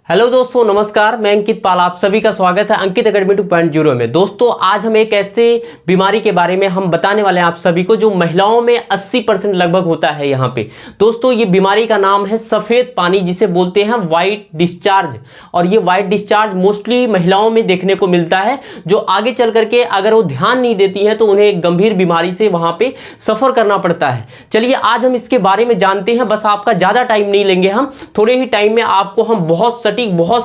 Hello दोस्तों, नमस्कार। मैं अंकित पाल, आप सभी का स्वागत है अंकित एकेडमी 2.0 में। दोस्तों, आज हम एक ऐसे बीमारी के बारे में हम बताने वाले हैं आप सभी को जो महिलाओं में 80% लगभग होता है यहाँ पे। दोस्तों, ये बीमारी का नाम है सफ़ेद पानी, जिसे बोलते हैं वाइट डिस्चार्ज। और ये वाइट डिस्चार्ज मोस्टली महिलाओं में देखने को मिलता है, जो आगे चल करके अगर वो ध्यान नहीं देती हैं तो उन्हें एक गंभीर बीमारी से वहाँ पे सफ़र करना पड़ता है। चलिए आज हम इसके बारे में जानते हैं। बस आपका ज़्यादा टाइम नहीं लेंगे, हम थोड़े ही टाइम में आपको हम बहुत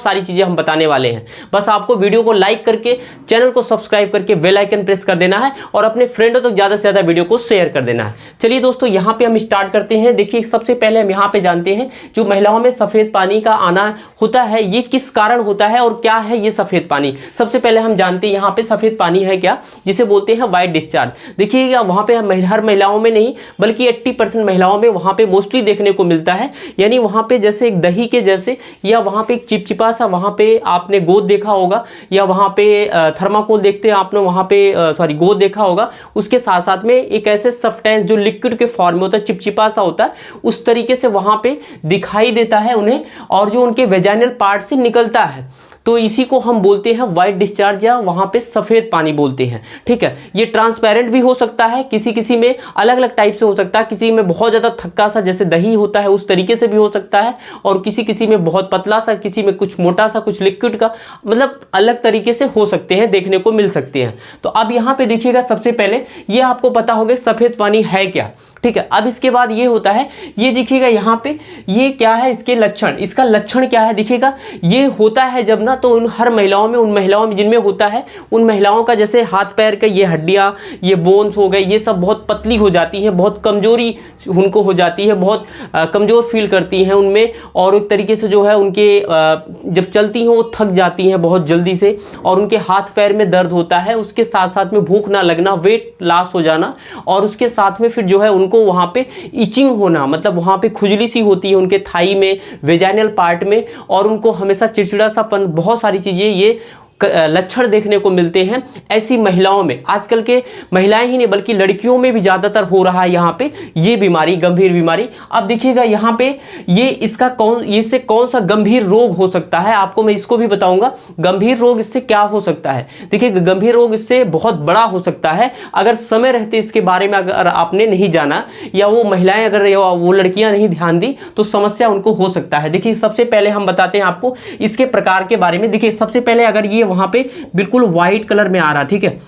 सारी चीजें हम बताने वाले हैं। बस आपको वीडियो को लाइक करके, चैनल को सब्सक्राइब करके बेल आइकन प्रेस कर देना है और अपने फ्रेंडों तक ज्यादा से ज्यादा वीडियो को शेयर कर देना है। चलिए दोस्तों, यहां पे हम स्टार्ट करते हैं। देखिए, सबसे पहले हम यहां पे जानते हैं जो महिलाओं में सफेद पानी का आना होता है, ये किस कारण होता है और क्या है ये सफेद पानी। सबसे पहले हम जानते हैं यहाँ पे सफेद पानी है क्या, जिसे बोलते हैं वाइट डिस्चार्ज। देखिएगा, वहां पे हर महिलाओं में नहीं बल्कि 80% महिलाओं में वहां पे मोस्टली देखने को मिलता है। यानी वहां पे जैसे एक दही के जैसे, या वहां पे चिपचिपा सा वहां पे आपने गोद देखा होगा, या वहां पे थर्माकोल देखते हैं आपने, वहां पे गोद देखा होगा। उसके साथ साथ में एक ऐसे सब्सटेंस जो लिक्विड के फॉर्म में होता है, चिपचिपा सा होता है, उस तरीके से वहां पे दिखाई देता है उन्हें, और जो उनके वेजाइनल पार्ट से निकलता है, तो इसी को हम बोलते हैं वाइट डिस्चार्ज, या वहां पे सफेद पानी बोलते हैं। ठीक है, ये ट्रांसपेरेंट भी हो सकता है, किसी किसी में अलग अलग टाइप से हो सकता है। किसी में बहुत ज्यादा थक्का सा जैसे दही होता है उस तरीके से भी हो सकता है, और किसी किसी में बहुत पतला सा, किसी में कुछ मोटा सा, कुछ लिक्विड का, मतलब अलग तरीके से हो सकते हैं, देखने को मिल सकते हैं। तो अब यहाँ पे देखिएगा, सबसे पहले ये आपको पता होगा सफेद पानी है क्या। ठीक है, अब इसके बाद ये होता है, ये देखिएगा यहाँ पे ये क्या है, इसके लक्षण, इसका लक्षण क्या है। देखिएगा, ये होता है जब ना, तो उन हर महिलाओं में, उन महिलाओं में जिनमें होता है, उन महिलाओं का जैसे हाथ पैर का ये हड्डियाँ, ये बोन्स हो गए, ये सब बहुत पतली हो जाती हैं, बहुत कमजोरी उनको हो जाती है, बहुत कमजोर फील करती हैं उनमें, और एक तरीके से जो है उनके जब चलती हैं वो थक जाती हैं बहुत जल्दी से, और उनके हाथ पैर में दर्द होता है। उसके साथ साथ में भूख ना लगना, वेट लॉस हो जाना, और उसके साथ में फिर जो है उनको वहां पे इचिंग होना, मतलब वहां पे खुजली सी होती है उनके थाई में, वेजाइनल पार्ट में, और उनको हमेशा चिड़चिड़ा सापन, बहुत सारी चीजें ये लक्षण देखने को मिलते हैं ऐसी महिलाओं में। आजकल के महिलाएं ही नहीं बल्कि लड़कियों में भी ज्यादातर हो रहा है यहाँ पे ये बीमारी, गंभीर बीमारी। अब देखिएगा यहाँ पे ये इससे कौन सा गंभीर रोग हो सकता है, आपको मैं इसको भी बताऊंगा। गंभीर रोग इससे क्या हो सकता है। देखिए, गंभीर रोग इससे बहुत बड़ा हो सकता है अगर समय रहते इसके बारे में अगर आपने नहीं जाना, या वो महिलाएं अगर वो लड़कियां नहीं ध्यान दी, तो समस्या उनको हो सकता है। देखिए, सबसे पहले हम बताते हैं आपको इसके प्रकार के बारे में। देखिए, सबसे पहले अगर ये वहां पे बिल्कुल व्हाइट कलर में आ रहा, ठीक है,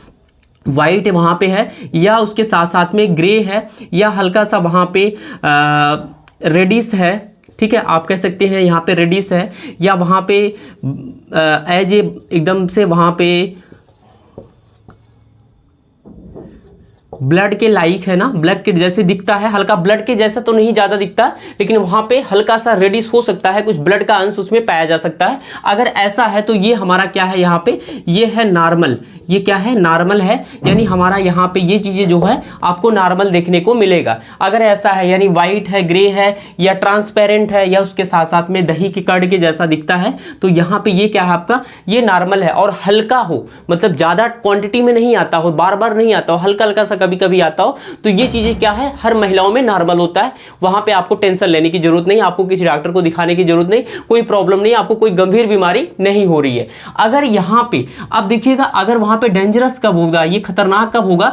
व्हाइट वहां पे है, या उसके साथ साथ में ग्रे है, या हल्का सा वहां पे रेडिश है, ठीक है, आप कह सकते हैं यहाँ पे रेडिश है, या वहां पे एज एकदम से वहां पे ब्लड के लाइक है ना, ब्लड के जैसे दिखता है, हल्का ब्लड के जैसा तो नहीं ज्यादा दिखता, लेकिन वहां पे हल्का सा रेडिश हो सकता है, कुछ ब्लड का अंश उसमें पाया जा सकता है। अगर ऐसा है तो ये हमारा क्या है, यहाँ पे ये है नॉर्मल, ये क्या है, नॉर्मल है। यानी हमारा यहाँ पे ये चीजें जो है आपको नॉर्मल देखने को मिलेगा। अगर ऐसा है यानी व्हाइट है, ग्रे है, या ट्रांसपेरेंट है, या उसके साथ साथ में दही के कड़ के जैसा दिखता है, तो यहाँ पे ये क्या है आपका, ये नॉर्मल है। और हल्का हो, मतलब ज्यादा क्वांटिटी में नहीं आता हो, बार बार नहीं आता हो, हल्का हल्का सा कभी कभी आता हो, तो ये चीजें क्या है, हर महिलाओं में नॉर्मल होता है। वहां पे आपको टेंशन लेने की जरूरत नहीं, आपको किसी डॉक्टर को दिखाने की जरूरत नहीं, कोई प्रॉब्लम नहीं, आपको कोई गंभीर बीमारी नहीं हो रही है। अगर यहाँ पे अब देखिएगा, अगर वहां पे डेंजरस कब होगा, ये खतरनाक कब होगा,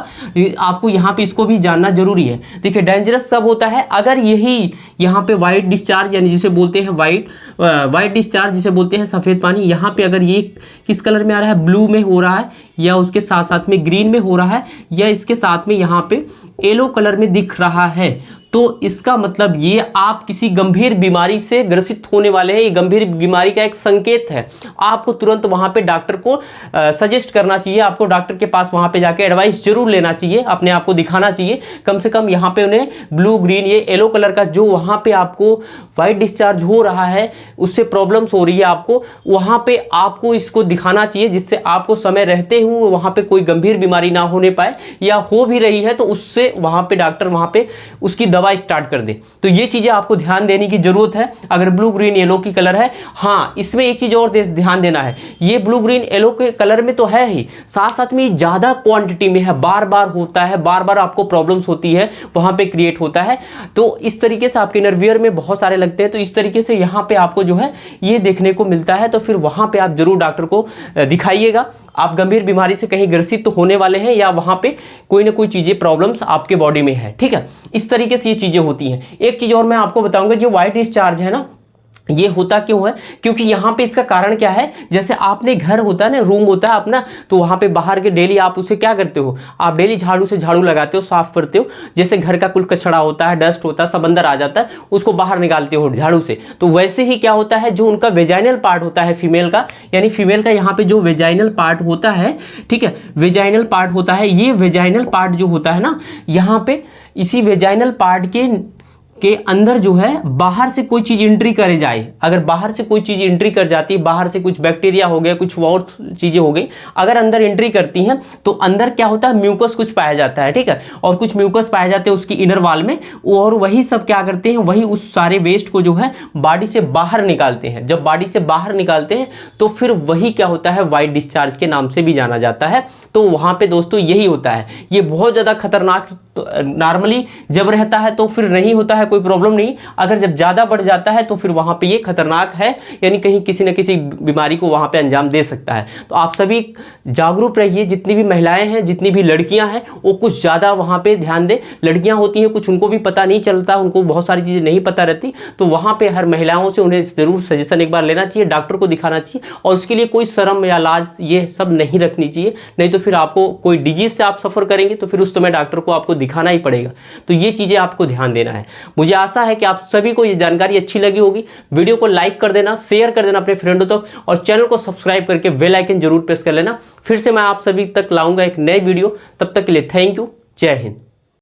आपको यहाँ पे इसको भी जानना जरूरी है। देखिए, डेंजरस कब होता है, अगर यही यहाँ पे व्हाइट डिस्चार्ज, यानी जिसे बोलते हैं व्हाइट डिस्चार्ज, जिसे बोलते हैं सफेद पानी, यहाँ पे अगर ये किस कलर में आ रहा है, ब्लू में हो रहा है, या उसके साथ साथ में ग्रीन में हो रहा है, या इसके साथ में यहाँ पे येलो कलर में दिख रहा है, तो इसका मतलब ये आप किसी गंभीर बीमारी से ग्रसित होने वाले हैं। ये गंभीर बीमारी का एक संकेत है। आपको तुरंत वहां पे डॉक्टर को सजेस्ट करना चाहिए, आपको डॉक्टर के पास वहां पे जाके एडवाइस जरूर लेना चाहिए, अपने आप को दिखाना चाहिए। कम से कम यहाँ पे उन्हें ब्लू, ग्रीन, ये येलो कलर का जो वहां पे आपको व्हाइट डिस्चार्ज हो रहा है, उससे प्रॉब्लम्स हो रही है आपको, वहां पे आपको इसको दिखाना चाहिए, जिससे आपको समय रहते हुए वहां पे कोई गंभीर बीमारी ना होने पाए, या हो भी रही है तो उससे वहां पे डॉक्टर वहां पे उसकी दवा दवा स्टार्ट कर दे। तो ये चीजें आपको ध्यान देने की जरूरत है। अगर ब्लू ग्रीन येलो की कलर है, हाँ इसमें एक चीज और ध्यान देना है, ये ब्लू ग्रीन येलो के कलर में तो है ही, साथ साथ में ज्यादा क्वांटिटी में है, बार बार होता है, बार बार आपको प्रॉब्लम्स होती है, वहां पे क्रिएट होता है। तो इस तरीके से आपके इनरवियर में बहुत सारे लगते हैं, तो इस तरीके से यहाँ पे आपको जो है ये देखने को मिलता है। तो फिर वहां पे आप जरूर डॉक्टर को दिखाइएगा। आप गंभीर बीमारी से कहीं ग्रसित तो होने वाले हैं, या वहां पे कोई ना कोई चीजें प्रॉब्लम्स आपके बॉडी में है, ठीक है। इस तरीके से ये चीजें होती हैं। एक चीज और मैं आपको बताऊंगा, जो व्हाइट डिस्चार्ज है ना, ये होता क्यों है, क्योंकि यहाँ पे इसका कारण क्या है, जैसे आपने घर होता है ना, रूम होता है अपना, तो वहां पे बाहर के डेली आप उसे क्या करते हो, आप डेली झाड़ू से झाड़ू लगाते हो, साफ करते हो। जैसे घर का कुल कचरा होता है, डस्ट होता है, सब अंदर आ जाता है, उसको बाहर निकालते हो झाड़ू से। तो वैसे ही क्या होता है, जो उनका वेजाइनल पार्ट होता है फीमेल का, यानी फीमेल का यहाँ पे जो वेजाइनल पार्ट होता है, ठीक है, वेजाइनल पार्ट होता है, ये वेजाइनल पार्ट जो होता है ना, यहाँ पे इसी वेजाइनल पार्ट के अंदर जो है बाहर से कोई चीज एंट्री करे जाए, अगर बाहर से कोई चीज एंट्री कर जाती है, बाहर से कुछ बैक्टीरिया हो गया, कुछ और चीजें हो गई, अगर अंदर एंट्री करती हैं, तो अंदर क्या होता है, म्यूकस कुछ पाया जाता है, ठीक है, और कुछ म्यूकस पाए जाते हैं उसकी इनर वॉल में, और वही सब क्या करते हैं, वही उस सारे वेस्ट को जो है बॉडी से बाहर निकालते हैं। जब बॉडी से बाहर निकालते हैं तो फिर वही क्या होता है, व्हाइट डिस्चार्ज के नाम से भी जाना जाता है। तो वहां पे दोस्तों यही होता है। ये बहुत ज्यादा खतरनाक, नॉर्मली जब रहता है तो फिर नहीं होता है, कोई प्रॉब्लम नहीं। अगर जब ज्यादा बढ़ जाता है तो फिर वहां पे ये खतरनाक है, यानी कहीं किसी न किसी बीमारी को वहां पे अंजाम दे सकता है। तो आप सभी जागरूक रहिए, जितनी भी महिलाएं हैं, जितनी भी लड़कियां हैं, वो कुछ ज्यादा वहां पे ध्यान दें। लड़कियां होती हैं कुछ, उनको भी पता नहीं चलता, उनको बहुत सारी चीजें नहीं पता रहती, तो वहां पे हर महिलाओं से उन्हें जरूर सजेशन एक बार लेना चाहिए, डॉक्टर को दिखाना चाहिए, और उसके लिए कोई शर्म या लाज ये सब नहीं रखनी चाहिए। नहीं तो फिर आपको कोई डिजीज से आप सफर करेंगे तो फिर उस समय डॉक्टर को आपको दिखाना ही पड़ेगा। तो ये चीजें आपको ध्यान देना है। मुझे आशा है कि आप सभी को ये जानकारी अच्छी लगी होगी। वीडियो को लाइक कर देना, शेयर कर देना अपने फ्रेंडों तक, और चैनल को सब्सक्राइब करके बेल आइकन जरूर प्रेस कर लेना। फिर से मैं आप सभी तक लाऊंगा एक नई वीडियो। तब तक के लिए थैंक यू, जय हिंद।